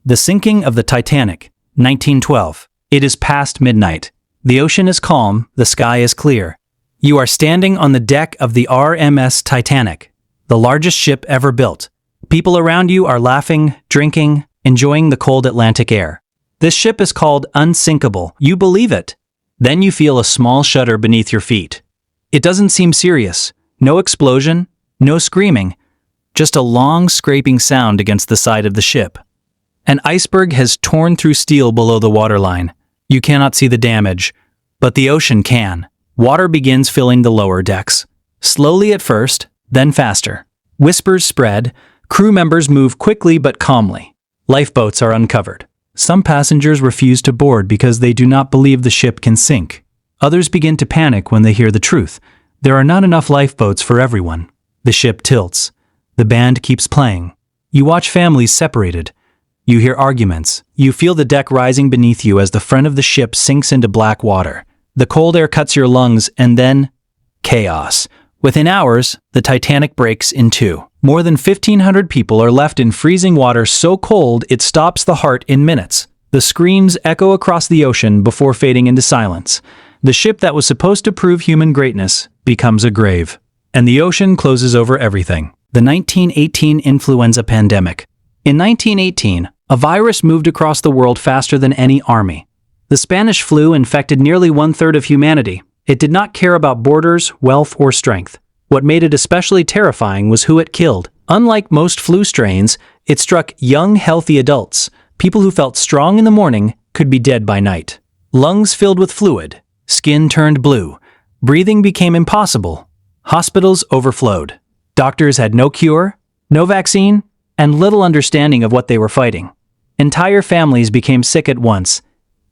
The sinking of the Titanic, 1912. It is past midnight. The ocean is calm, the sky is clear. You are standing on the deck of the RMS Titanic, the largest ship ever built. People around you are laughing, drinking, enjoying the cold Atlantic air. This ship is called unsinkable. You believe it. Then you feel a small shudder beneath your feet. It doesn't seem serious. No explosion, no screaming, just a long scraping sound against the side of the ship. An iceberg has torn through steel below the waterline. You cannot see the damage, but the ocean can. Water begins filling the lower decks. Slowly at first, then faster. Whispers spread. Crew members move quickly but calmly. Lifeboats are uncovered. Some passengers refuse to board because they do not believe the ship can sink. Others begin to panic when they hear the truth. There are not enough lifeboats for everyone. The ship tilts. The band keeps playing. You watch families separated. You hear arguments. You feel the deck rising beneath you as the front of the ship sinks into black water. The cold air cuts your lungs, and then chaos. Within hours, the Titanic breaks in two. More than 1,500 people are left in freezing water so cold it stops the heart in minutes. The screams echo across the ocean before fading into silence. The ship that was supposed to prove human greatness becomes a grave. And the ocean closes over everything. The 1918 influenza pandemic. In 1918, a virus moved across the world faster than any army. The Spanish flu infected nearly one-third of humanity. It did not care about borders, wealth, or strength. What made it especially terrifying was who it killed. Unlike most flu strains, it struck young, healthy adults. People who felt strong in the morning could be dead by night. Lungs filled with fluid. Skin turned blue. Breathing became impossible. Hospitals overflowed. Doctors had no cure, no vaccine, and little understanding of what they were fighting. Entire families became sick at once.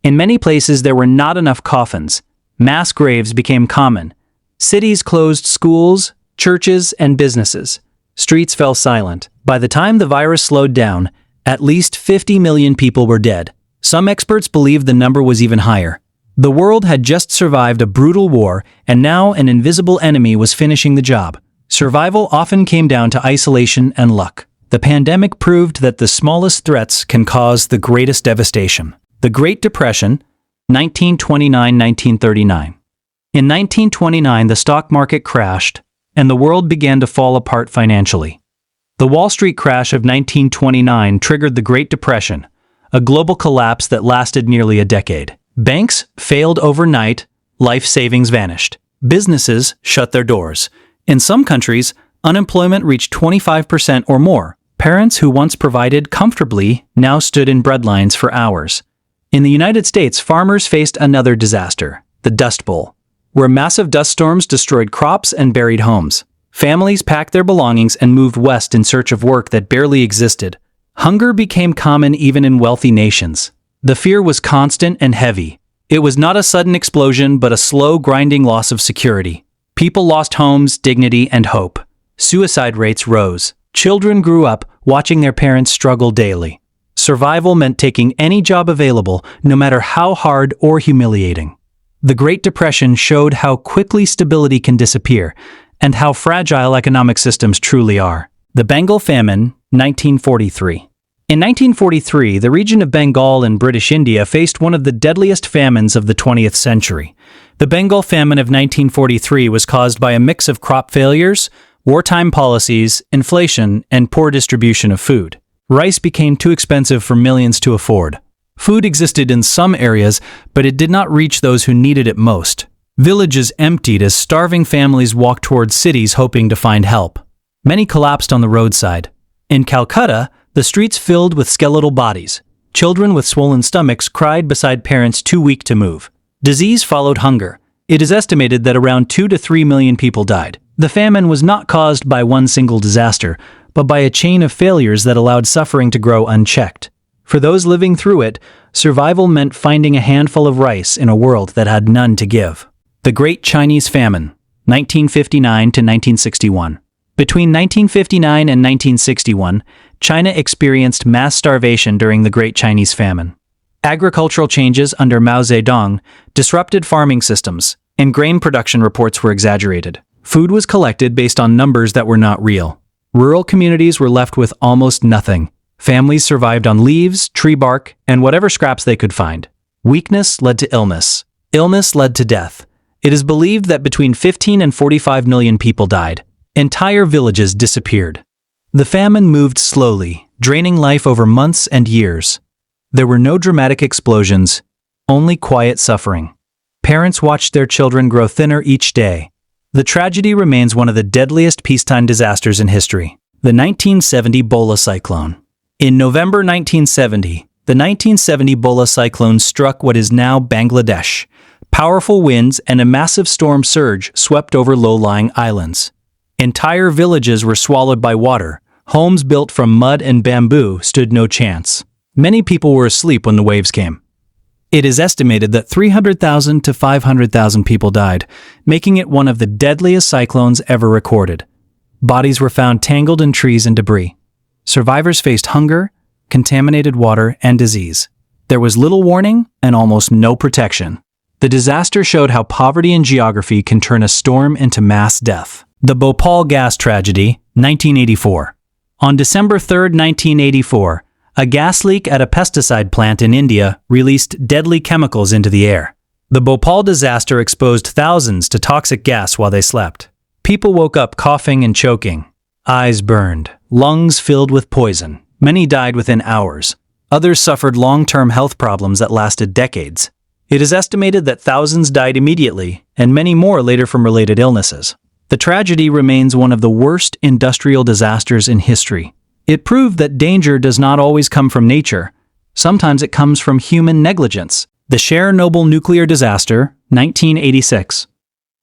In many places there were not enough coffins. Mass graves became common. Cities closed schools, churches, and businesses. Streets fell silent. By the time the virus slowed down, at least 50 million people were dead. Some experts believed the number was even higher. The world had just survived a brutal war, and now an invisible enemy was finishing the job. Survival often came down to isolation and luck. The pandemic proved that the smallest threats can cause the greatest devastation. The Great Depression, 1929-1939. In 1929, the stock market crashed, and the world began to fall apart financially. The Wall Street crash of 1929 triggered the Great Depression, a global collapse that lasted nearly a decade. Banks failed overnight, life savings vanished. Businesses shut their doors. In some countries, unemployment reached 25% or more. Parents who once provided comfortably now stood in breadlines for hours. In the United States, farmers faced another disaster, the Dust Bowl, where massive dust storms destroyed crops and buried homes. Families packed their belongings and moved west in search of work that barely existed. Hunger became common even in wealthy nations. The fear was constant and heavy. It was not a sudden explosion, but a slow, grinding loss of security. People lost homes, dignity, and hope. Suicide rates rose. Children grew up watching their parents struggle daily. Survival meant taking any job available, no matter how hard or humiliating. The Great Depression showed how quickly stability can disappear, and how fragile economic systems truly are. The Bengal famine, 1943. In 1943, the region of Bengal in British India faced one of the deadliest famines of the 20th century. The Bengal famine of 1943 was caused by a mix of crop failures, wartime policies, inflation, and poor distribution of food. Rice became too expensive for millions to afford. Food existed in some areas, but it did not reach those who needed it most. Villages emptied as starving families walked towards cities hoping to find help. Many collapsed on the roadside. In Calcutta, the streets filled with skeletal bodies. Children with swollen stomachs cried beside parents too weak to move. Disease followed hunger. It is estimated that around 2 to 3 million people died. The famine was not caused by one single disaster, but by a chain of failures that allowed suffering to grow unchecked. For those living through it, survival meant finding a handful of rice in a world that had none to give. The Great Chinese Famine, 1959 to 1961. Between 1959 and 1961, China experienced mass starvation during the Great Chinese Famine. Agricultural changes under Mao Zedong disrupted farming systems, and grain production reports were exaggerated. Food was collected based on numbers that were not real. Rural communities were left with almost nothing. Families survived on leaves, tree bark, and whatever scraps they could find. Weakness led to illness. Illness led to death. It is believed that between 15 and 45 million people died. Entire villages disappeared. The famine moved slowly, draining life over months and years. There were no dramatic explosions, only quiet suffering. Parents watched their children grow thinner each day. The tragedy remains one of the deadliest peacetime disasters in history. The 1970 Bola cyclone. In November 1970, the 1970 Bola cyclone struck what is now Bangladesh. Powerful winds and a massive storm surge swept over low-lying islands. Entire villages were swallowed by water. Homes built from mud and bamboo stood no chance. Many people were asleep when the waves came. It is estimated that 300,000 to 500,000 people died, making it one of the deadliest cyclones ever recorded. Bodies were found tangled in trees and debris. Survivors faced hunger, contaminated water, and disease. There was little warning and almost no protection. The disaster showed how poverty and geography can turn a storm into mass death. The Bhopal gas tragedy, 1984. On December 3, 1984, a gas leak at a pesticide plant in India released deadly chemicals into the air. The Bhopal disaster exposed thousands to toxic gas while they slept. People woke up coughing and choking. Eyes burned, lungs filled with poison. Many died within hours. Others suffered long-term health problems that lasted decades. It is estimated that thousands died immediately, and many more later from related illnesses. The tragedy remains one of the worst industrial disasters in history. It proved that danger does not always come from nature. Sometimes it comes from human negligence. The Chernobyl nuclear disaster, 1986.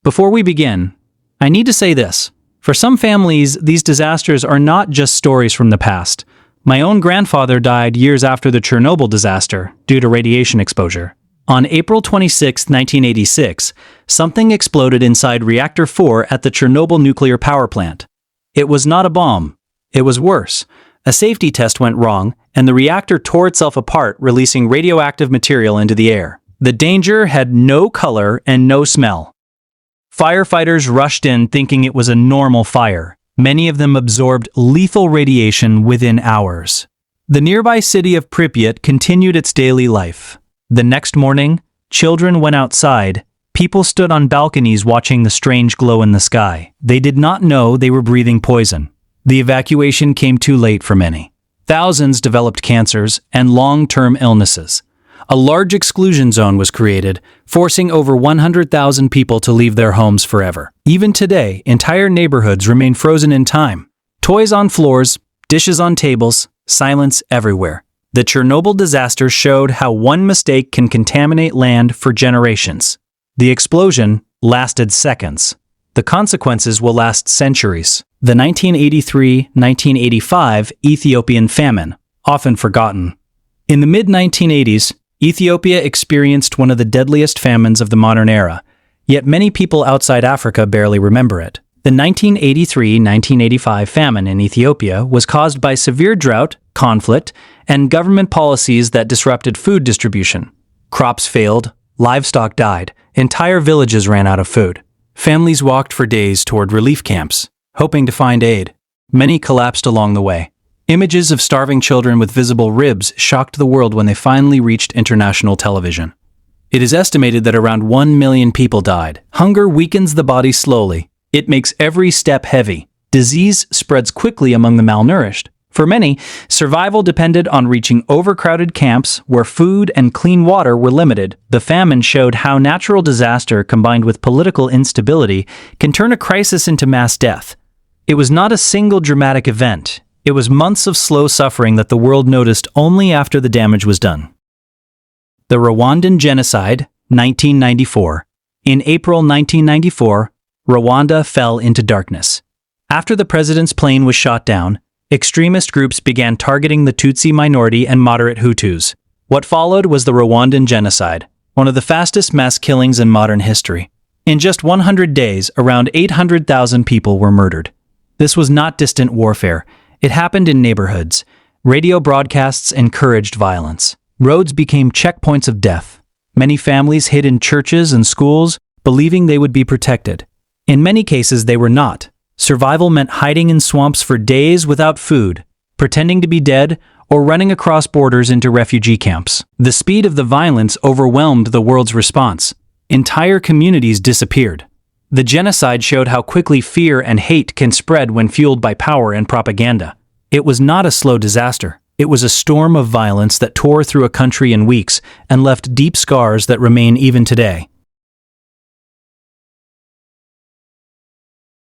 Before we begin, I need to say this. For some families, these disasters are not just stories from the past. My own grandfather died years after the Chernobyl disaster due to radiation exposure. On April 26, 1986, something exploded inside Reactor 4 at the Chernobyl nuclear power plant. It was not a bomb. It was worse. A safety test went wrong, and the reactor tore itself apart, releasing radioactive material into the air. The danger had no color and no smell. Firefighters rushed in thinking it was a normal fire. Many of them absorbed lethal radiation within hours. The nearby city of Pripyat continued its daily life. The next morning, children went outside. People stood on balconies watching the strange glow in the sky. They did not know they were breathing poison. The evacuation came too late for many. Thousands developed cancers and long-term illnesses. A large exclusion zone was created, forcing over 100,000 people to leave their homes forever. Even today, entire neighborhoods remain frozen in time. Toys on floors, dishes on tables, silence everywhere. The Chernobyl disaster showed how one mistake can contaminate land for generations. The explosion lasted seconds. The consequences will last centuries. The 1983-1985 Ethiopian famine, often forgotten. In the mid-1980s, Ethiopia experienced one of the deadliest famines of the modern era, yet many people outside Africa barely remember it. The 1983-1985 famine in Ethiopia was caused by severe drought, conflict, and government policies that disrupted food distribution. Crops failed, livestock died, entire villages ran out of food. Families walked for days toward relief camps, hoping to find aid. Many collapsed along the way. Images of starving children with visible ribs shocked the world when they finally reached international television. It is estimated that around 1 million people died. Hunger weakens the body slowly. It makes every step heavy. Disease spreads quickly among the malnourished. For many, survival depended on reaching overcrowded camps where food and clean water were limited. The famine showed how natural disaster combined with political instability can turn a crisis into mass death. It was not a single dramatic event. It was months of slow suffering that the world noticed only after the damage was done. The Rwandan Genocide, 1994. In April 1994, Rwanda fell into darkness. After the president's plane was shot down, extremist groups began targeting the Tutsi minority and moderate Hutus. What followed was the Rwandan Genocide, one of the fastest mass killings in modern history. In just 100 days, around 800,000 people were murdered. This was not distant warfare. It happened in neighborhoods. Radio broadcasts encouraged violence. Roads became checkpoints of death. Many families hid in churches and schools, believing they would be protected. In many cases, they were not. Survival meant hiding in swamps for days without food, pretending to be dead, or running across borders into refugee camps. The speed of the violence overwhelmed the world's response. Entire communities disappeared. The genocide showed how quickly fear and hate can spread when fueled by power and propaganda. It was not a slow disaster. It was a storm of violence that tore through a country in weeks and left deep scars that remain even today.